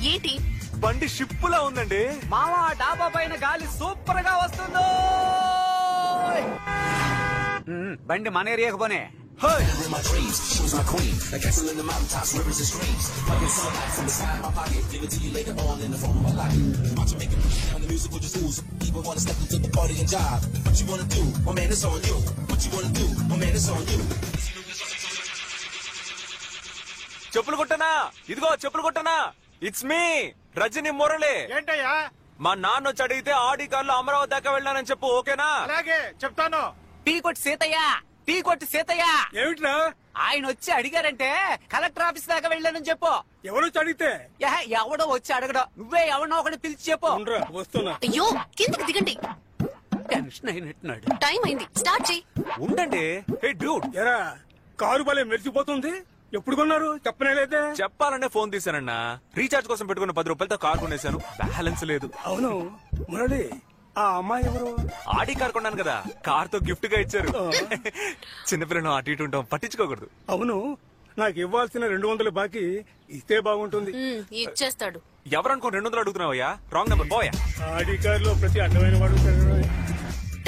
ఏంటి బండి షిప్పులా ఉందండి. మావా డాబా పైన గాలి సూపర్ గా వస్తుందో. బండి మన ఏరియాకు పోనే. చెప్పులు కొట్టనా? ఇదిగో చెప్పులు కొట్టనా? It's me Rajani Murali. ఏంటయ్యా? మా నాన్న వచ్చి అడిగితే ఆడి కార్లో అమరావతి దాకా వెళ్ళానని చెప్పు. ఓకేనా? అలాగే చెప్తాను. టీ కొట్టి సీతయ్య, టీ కొట్టి సీతయ్య. ఏమిట్రా? ఆయన వచ్చి అడిగారంటే కలెక్టర్ ఆఫీస్ దాకా వెళ్ళానని చెప్పు. ఎవరు అడిగితే? ఎవడో వచ్చి అడగడం, నువ్వే ఎవరినో ఒకటి పిలిచి చెప్పు. వస్తున్నా. అయ్యో కిందకి దిగండి. టెన్షన్ అయినట్టున్నాడు. టైం అయింది, స్టార్ట్ చేయి. ఉండండి. హే డ్యూడ్, ఎరా కారు భలే మెరిసిపోతుంది. ఎప్పుడు కొన్నారు చెప్పనేలేదే? చెప్పాలనే ఫోన్ తీసానన్నా. రీఛార్జ్ కోసం పెట్టుకున్న 10 రూపాయలతో కార్ కొనేశాను. బ్యాలెన్స్ లేదు. అవును మురళి, ఆ అమ్మాయి ఎవరు? ఆడి కార్ కొన్నాను కదా, కార్ తో గిఫ్ట్ గా ఇచ్చారు. చిన్నపిల్లలు అటు ఇటు ఉంటాం, పట్టించుకోకూడదు. అవును, నాకు ఇవ్వాల్సిన 200 బాకీ ఇస్తే బాగుంటుంది. ఇచ్చేస్తాడు. ఎవరనుకో 200 అడుగుతున్నావయ్యా? రాంగ్ నెంబర్ పోయా. ఆడి కారులో ప్రతి అడ్డమైన వాడు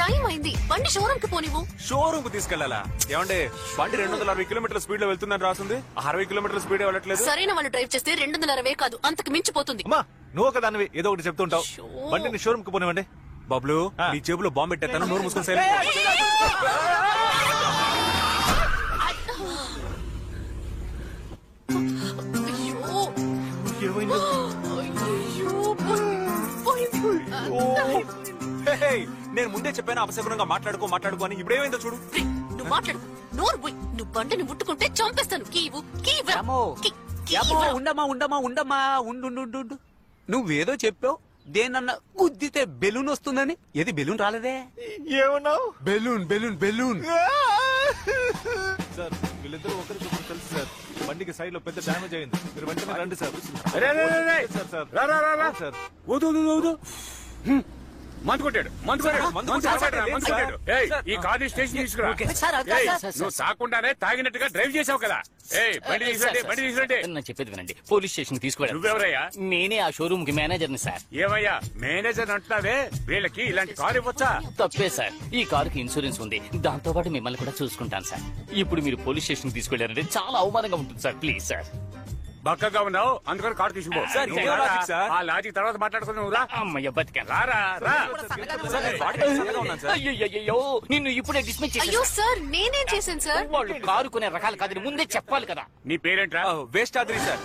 టైం అయింది, బండి షోరూమ్ కి పోనివ్వు. షోరూమ్ కు తీసుకెళ్లాలా? ఏమంటే బండి 260 కిలోమీటర్ల స్పీడ్ లో వెళ్తుందని రాసింది. 60 కిలోమీటర్ల స్పీడ్ వెళ్ళట్లేదు. సరైన వాళ్ళు డ్రైవ్ చేస్తే 260 కాదు, అంతకు మించిపోతుంది. అమ్మా నువ్వు ఒక దానివి ఏదో ఒకటి చెప్తుంటావు. బండిని షోరూమ్ కు పోనివ్వండి. బాబులు నీ జేబులో బాంబు పెట్టేస్తాను, నోరు మూసుకొని సైలెంట్. నేను ముందే చెప్పాను అపశకునంగా మాట్లాడుకో అని. ఇప్పుడేమైందో చూడు. నువ్వు మాట్లాడు, నోరు పోయి. నువ్వు బండిని ముట్టుకుంటే చంపేస్తాను. ఉండమ్మా. నువ్వేదో చెప్పావు, దేనన్నా గుద్దితే బెలూన్ వస్తుందని. ఏది బెలూన్ రాలేదే? ఏమన్నావు? బెలూన్. సార్ వీళ్ళిద్దరూ ఒకరికొకరు తెలుసు సార్. బండికి సైడ్ లో పెద్ద డ్యామేజ్ అయింది. మీరు వెంటనే రండి సార్. మందు కొట్టాడు. ఈ కారు స్టేషన్ తీసుకురా. నువ్వు సాకుండానే తాగినట్టుగా డ్రైవ్ చేసావు కదా. బండి తీసుకుంటే నా చెప్పేది వినండి. పోలీస్ స్టేషన్ తీసుకురా. నువ్వెవరయ్యా? నేనే ఆ షోరూమ్ కి మేనేజర్ ని సార్. ఏమయ్యా మేనేజర్ అంటున్నావే? వీళ్ళకి ఇలాంటి కారు ఇవ్వచ్చా? తప్పే సార్, ఈ కారుకి ఇన్సూరెన్స్ ఉంది. దాంతో పాటు మిమ్మల్ని కూడా చూసుకుంటాను సార్. ఇప్పుడు మీరు పోలీస్ స్టేషన్ తీసుకెళ్లారంటే చాలా అవమానంగా ఉంటుంది సార్. Please sir. బక్కగా ఉన్నావు అందుకని కారు తీసుకుపో. ఆ లాజిక్ తర్వాత మాట్లాడుకున్నావు. రా అమ్మయ్య బతికా. రా. అయ్యో నిన్ను ఇప్పుడే డిస్మిస్ చేశాను. అయ్యో సార్, నేనేం చేశాను సార్? వాళ్ళు కారు కొనే రకాలు కాదని ముందే చెప్పాలి కదా. నీ పేరేంట్రా? వేస్టాద్రి సార్.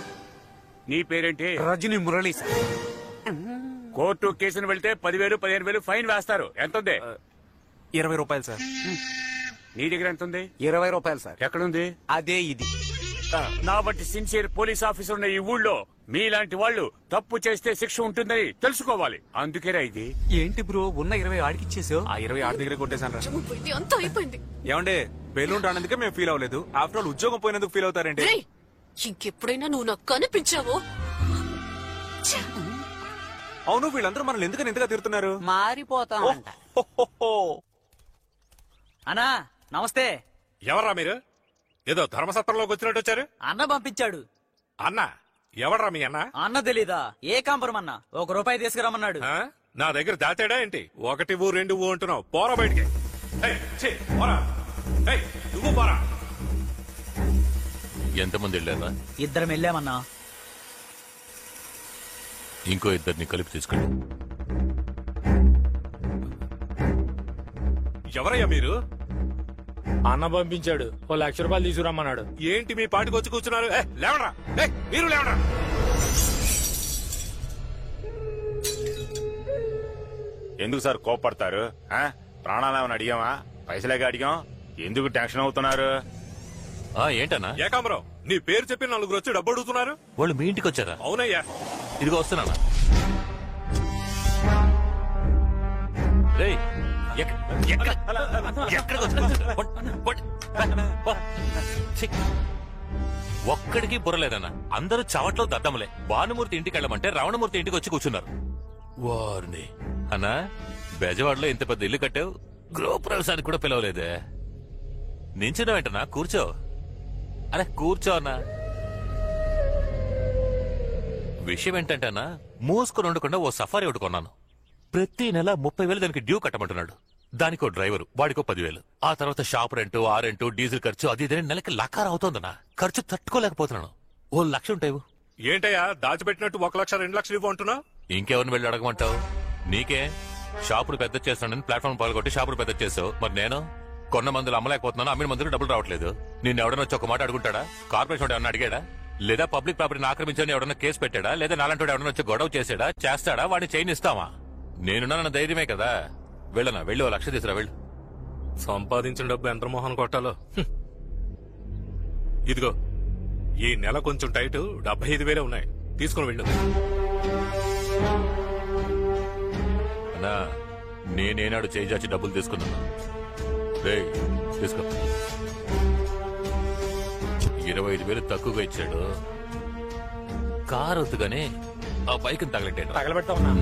నీ పేరేంటి? రజని మురళి సార్. కోర్టు కేసును వెళ్తే 10,000 15,000 ఫైన్ వేస్తారు. ఎంత ఉంది? 20 రూపాయలు సార్. నీ దగ్గర ఎంత ఉంది? 20 రూపాయలు సార్. ఎక్కడుంది? అదే ఇది. నా బట్టి సిన్సియర్ పోలీస్ ఆఫీసర్ ఉన్న ఈ ఊళ్ళో మీలాంటి వాళ్ళు తప్పు చేస్తే శిక్ష ఉంటుందని తెలుసుకోవాలి. అందుకేరా ఇది. ఏంటి బ్రో, ఉన్న 20 ఆడికిచ్చేసావు? ఆ 20 ఆడి దగ్గర కొట్టేశాను. అంతా అయిపోయింది. ఏమండే బెలూన్ రానందుకే మేము ఫీల్ అవ్వలేదు. ఆఫ్టర్ ఆల్ ఉద్యోగం పోయినందుకు ఫీల్ అవుతారండి. ఇంకెప్పుడైనా నువ్వు నాకు కనిపించావో. అవును, వీళ్ళందరూ మనల్ని ఎందుకని ఎంతగా తిరుగుతున్నారు? మారిపోతాం. అన్నా నమస్తే. ఎవర్రా మీరు? ఏదో ధర్మసత్రంలోకి వచ్చినట్టు వచ్చారు. అన్న పంపించాడు. అన్న ఎవడ్రా మీ అన్న? అన్న తెలీదా? ఏ కాంపరం అన్న? 1 రూపాయి తీసుకురమ్మన్నాడు. నా దగ్గర దాచాడా ఏంటి? 1 ఊ 2 ఊ అంటున్నావు. పోరా బయటికి. నువ్వు పోరా. ఎంతమంది వెళ్ళారా? 2 వెళ్ళామన్నా. ఇంకో 2 కలిపి తీసుకెళ్ళి. ఎవరయ్యా మీరు? అన్న పంపించాడు. 1,00,000 రూపాయలు తీసుకురమ్మన్నాడు. ఏంటి మీ పాటికి వచ్చి కూర్చున్నారు? లేవరా, మీరు లేవరా. ఎందుకు సార్ కోపడతారు? ప్రాణాలేమని అడిగామా? పైసలేగా అడిగాం. ఎందుకు టెన్షన్ అవుతున్నారు? ఏంటన్నా? ఏకాంబరం, నీ పేరు చెప్పి 4 వచ్చి డబ్బు అడుగుతున్నారు. వాళ్ళు మీ ఇంటికి వచ్చారా? అవునయ్యా. ఇదిగో వస్తున్నానా. ఒక్కడికి బుర్రలేదన్నా. అందరూ చవట్లో దద్దములే. భానుమూర్తి ఇంటికి వెళ్ళమంటే రావణమూర్తి ఇంటికి వచ్చి కూర్చున్నారు. వారిని అన్నా, బెజవాడలో ఇంత పెద్ద ఇల్లు కట్టావు, గృహప్రవేశానికి కూడా పిలవలేదే. నించున్నా వెంటనా కూర్చో. అరే కూర్చో అన్నా. విషయం ఏంటంటేనా మూసుకొని ఉండకుండా ఓ సఫారీ ఒకటి కొన్నాను. ప్రతి నెల 30,000 దానికి డ్యూ కట్టమంటున్నాడు. దానికో డ్రైవరు, వాడికో 10,000. ఆ తర్వాత షాప్ రెంట్, ఆ రెంట్, డీజిల్ ఖర్చు, అది ఇదే నెలకి లకార అవుతోందన్నా. ఖర్చు తట్టుకోలేకపోతున్నాను. ఓ 1,00,000 ఉంటాయి. ఏంటయ్యా దాచిపెట్టినట్టు 1,00,000 2,00,000 ఇవ్వు అంటున్నా? ఇంకెవరిని వెళ్ళి అడగమంటావు? నీకే షాపులు పెద్ద చేస్తానని ప్లాట్ఫామ్ పాల్గొట్టి షాపులు పెద్ద చేసావు. మరి నేను కొన్న మందులు అమ్మలేకపోతున్నాను, అమ్మిన మందులు డబ్బులు రావట్లేదు. నిన్ను ఎవడన్నా వచ్చి ఒక మాట అడుగుంటాడా? కార్పొరేషన్ ఎవడన్నా అడిగాడా? లేదా పబ్లిక్ ప్రాపర్టీని ఆక్రమించని ఎవడన్నా కేసు పెట్టాడా? లేదా నాలంటి ఎవడన్నా వచ్చి గొడవ చేసాడా? చేస్తాడా? వాడిని చైన్ ఇస్తావా? నేనున్న ధైర్యమే కదా. వెళ్ళనా? వెళ్ళి 1,00,000 తీసురా వెళ్ళు. సంపాదించిన డబ్బు ఎంత మోహన్ కొట్టాలో. ఇదిగో ఈ నెల కొంచెం టైట్ 75,000 ఉన్నాయి, తీసుకుని వెళ్ళు. అన్నా నేనేనాడు చేయి చాచి డబ్బులు తీసుకున్నాను. రేయ్ తీసుకో. 25,000 తక్కువగా ఇచ్చాడు. కారు వద్దుగానే ఆ బైక్ తగలెట్టాడు. తగలబెడతా ఉన్నా.